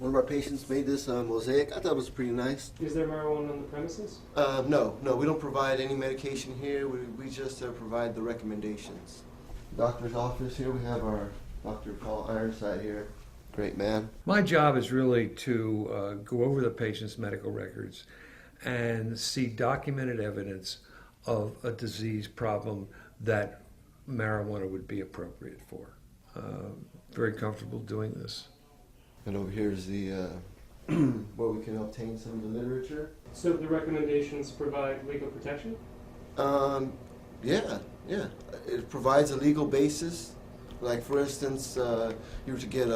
One of our patients made this mosaic. I thought it was pretty nice. Is there marijuana on the premises? No, we don't provide any medication here. We just provide the recommendations. Doctor's office here, we have our Dr. Paul Ironside here. Great man. My job is really to go over the patient's medical records and see documented evidence of a disease problem that marijuana would be appropriate for. Very comfortable doing this. And over here is the where we can obtain some of the literature. So the recommendations provide legal protection? Yeah. It provides a legal basis. Like for instance, you were to get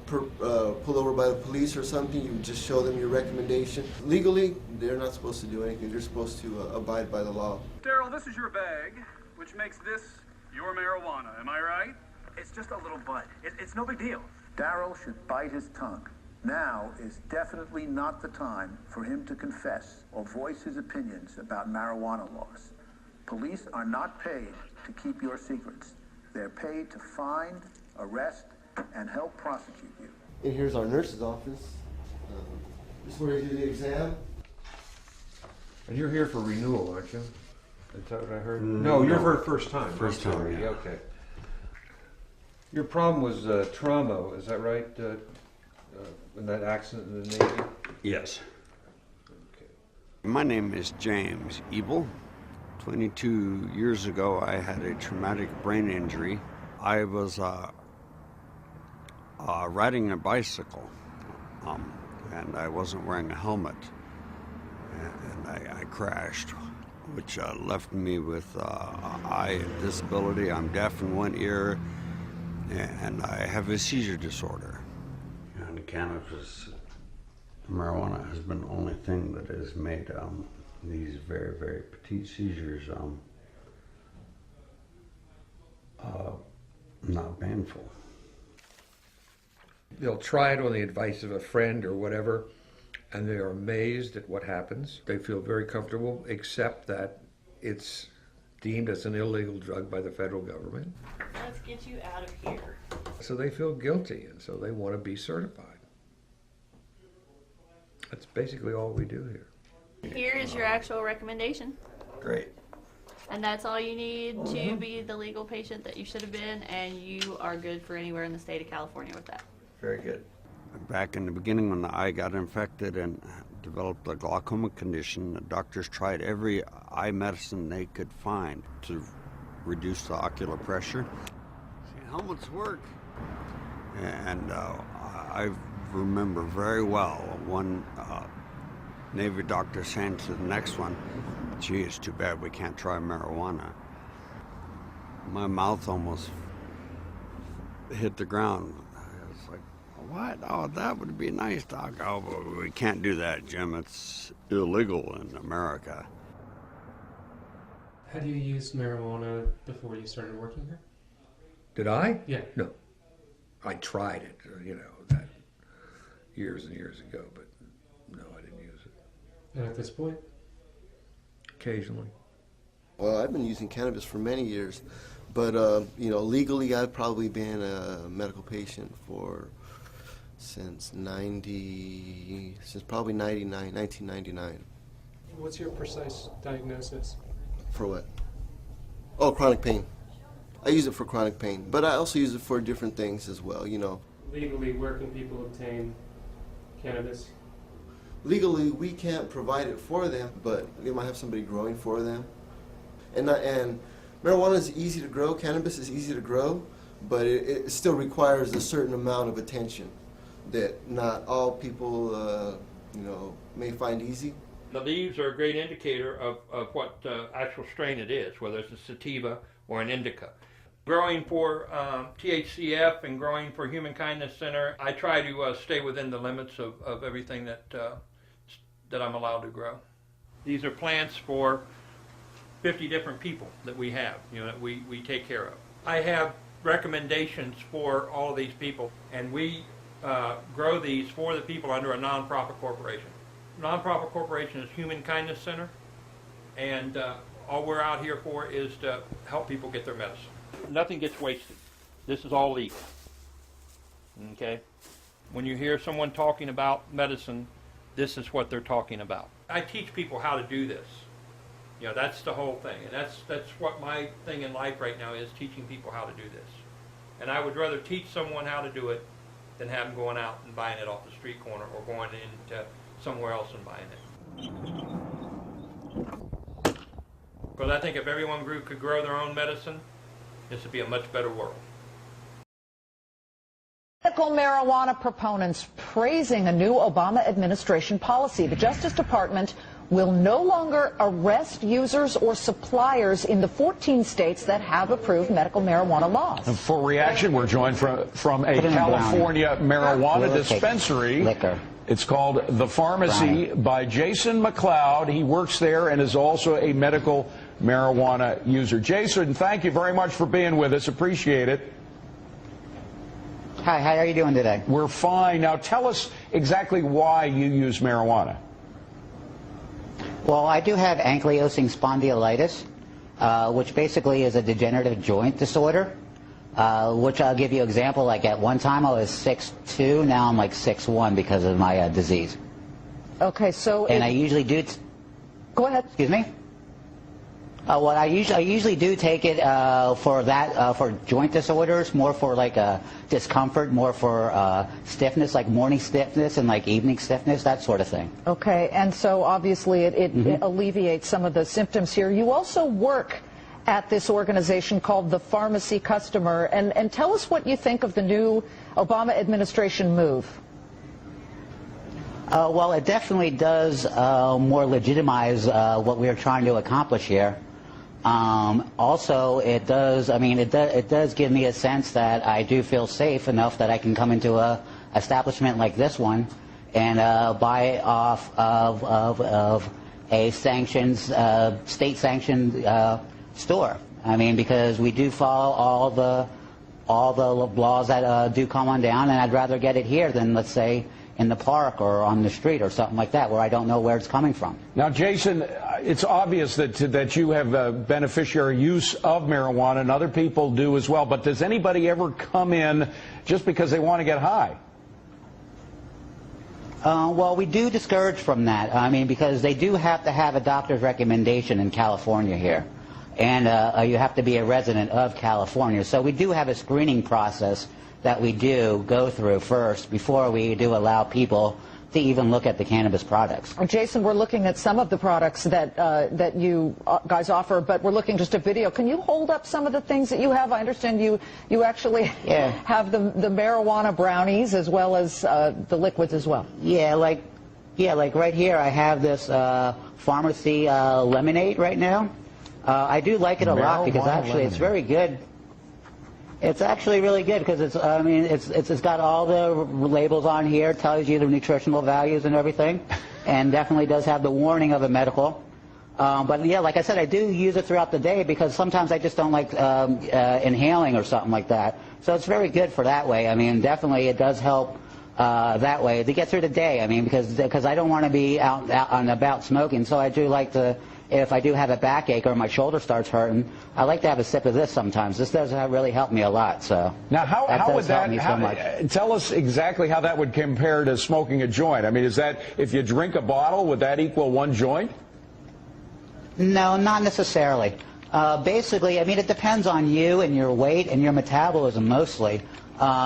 pulled over by the police or something, you would just show them your recommendation. Legally, they're not supposed to do anything. They're supposed to abide by the law. Daryl, this is your bag, which makes this your marijuana. Am I right? It's just a little bud. It's no big deal. Daryl should bite his tongue. Now is definitely not the time for him to confess or voice his opinions about marijuana laws. Police are not paid to keep your secrets. They're paid to find, arrest, and help prosecute you. And here's our nurse's office. This is where you do the exam. And you're here for renewal, aren't you? Is that what I heard? No, you're for first time. First time, Sorry. yeah. Okay. Your problem was trauma, is that right? In that accident in the Navy? Yes. Okay. My name is James Ebel. 22 years ago, I had a traumatic brain injury. I was riding a bicycle, and I wasn't wearing a helmet, and I crashed, which left me with eye disability. I'm deaf in one ear, and I have a seizure disorder. And cannabis, marijuana has been the only thing that has made these very, very petite seizures not painful. They'll try it on the advice of a friend or whatever, and they are amazed at what happens. They feel very comfortable, except that it's deemed as an illegal drug by the federal government. Let's get you out of here. So they feel guilty, and so they want to be certified. That's basically all we do here. Here is your actual recommendation. Great. And that's all you need to be the legal patient that you should have been, and you are good for anywhere in the state of California with that. Very good. Back in the beginning when the eye got infected and developed a glaucoma condition, the doctors tried every eye medicine they could find to reduce the ocular pressure. See, helmets work. And I remember very well one Navy doctor saying to the next one, "Gee, it's too bad we can't try marijuana." My mouth almost hit the ground. I was like, "What? Oh, that would be nice, Doc." "Oh, but we can't do that, Jim. It's illegal in America." Had you used marijuana before you started working here? Did I? Yeah. No. I tried it, that years and years ago, but no, I didn't use it. And at this point? Occasionally. Well, I've been using cannabis for many years, but legally I've probably been a medical patient since probably 1999. What's your precise diagnosis? For what? Oh, chronic pain. I use it for chronic pain, but I also use it for different things as well, Legally, where can people obtain cannabis? Legally, we can't provide it for them, but they might have somebody growing for them. And marijuana is easy to grow, cannabis is easy to grow, but it still requires a certain amount of attention that not all people, may find easy. The leaves are a great indicator of what actual strain it is, whether it's a sativa or an indica. Growing for THCF and growing for Human Kindness Center, I try to stay within the limits of everything that I'm allowed to grow. These are plants for 50 different people that we have, that we take care of. I have recommendations for all of these people, and we grow these for the people under a nonprofit corporation. Nonprofit corporation is Human Kindness Center, and all we're out here for is to help people get their medicine. Nothing gets wasted. This is all legal. Okay? When you hear someone talking about medicine, this is what they're talking about. I teach people how to do this. You know, that's the whole thing. And that's what my thing in life right now is, teaching people how to do this. And I would rather teach someone how to do it than have them going out and buying it off the street corner or going into somewhere else and buying it. Because I think if everyone could grow their own medicine, this would be a much better world. Medical marijuana proponents praising a new Obama administration policy. The Justice Department will no longer arrest users or suppliers in the 14 states that have approved medical marijuana laws. And for reaction, we're joined from a California marijuana dispensary. Liquor. It's called The Pharmacy by Jason McLeod. He works there and is also a medical marijuana user. Jason, thank you very much for being with us. Appreciate it. Hi, how are you doing today? We're fine. Now tell us exactly why you use marijuana. Well, I do have ankylosing spondylitis, which basically is a degenerative joint disorder, which I'll give you an example. Like at one time I was 6'2", now I'm like 6'1" because of my disease. Okay, so... And I usually do... Go ahead. Excuse me? Well, I usually do take it for joint disorders, more for like discomfort, more for stiffness, like morning stiffness and like evening stiffness, that sort of thing. Okay, and so obviously it alleviates some of the symptoms here. You also work at this organization called the Pharmacy Customer, and tell us what you think of the new Obama administration move. Well, it definitely does more legitimize what we are trying to accomplish here. Also, it does, I mean, it does give me a sense that I do feel safe enough that I can come into a establishment like this one and buy off of a sanctioned, state-sanctioned store. I mean, because we do follow all the laws that do come on down, and I'd rather get it here than, let's say, in the park or on the street or something like that, where I don't know where it's coming from. Now, Jason, it's obvious that you have a beneficiary use of marijuana, and other people do as well, but does anybody ever come in just because they want to get high? Well, we do discourage from that. I mean, because they do have to have a doctor's recommendation in California here, and you have to be a resident of California. So we do have a screening process that we do go through first before we do allow people to even look at the cannabis products. Jason, we're looking at some of the products that you guys offer, but we're looking just at video. Can you hold up some of the things that you have? I understand you actually have the marijuana brownies as well as the liquids as well. Yeah, like right here I have this pharmacy lemonade right now. I do like it a lot because actually it's very good. It's actually really good because it's, I mean, it's got all the labels on here, tells you the nutritional values and everything, and definitely does have the warning of a medical. But yeah, like I said, I do use it throughout the day because sometimes I just don't like inhaling or something like that. So it's very good for that way. I mean, definitely it does help that way to get through the day. I mean, because I don't want to be out and about smoking, so I do like to. If I do have a backache or my shoulder starts hurting, I like to have a sip of this sometimes. This does really help me a lot. So now, how would that? So much. Tell us exactly how that would compare to smoking a joint. I mean, is that if you drink a bottle, would that equal one joint? No, not necessarily. Basically, I mean, it depends on you and your weight and your metabolism mostly,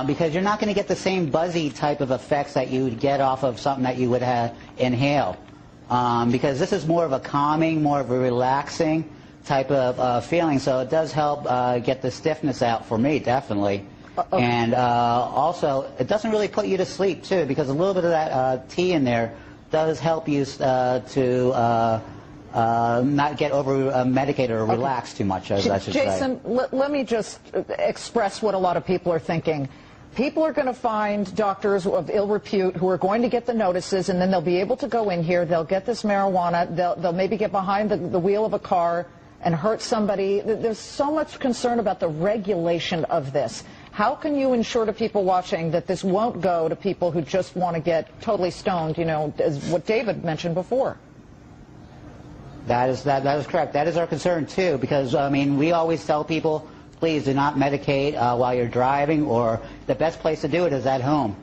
because you're not going to get the same buzzy type of effects that you would get off of something that you would inhale. Because this is more of a calming, more of a relaxing type of feeling, so it does help get the stiffness out for me, definitely. And also, it doesn't really put you to sleep, too, because a little bit of that tea in there does help you to not get over-medicated or relax too much, as I should say. Jason, let me just express what a lot of people are thinking. People are going to find doctors of ill repute who are going to get the notices, and then they'll be able to go in here, they'll get this marijuana, they'll maybe get behind the wheel of a car and hurt somebody. There's so much concern about the regulation of this. How can you ensure to people watching that this won't go to people who just want to get totally stoned, you know, as what David mentioned before? That is correct. That is our concern, too, because, I mean, we always tell people, please do not medicate while you're driving, or the best place to do it is at home.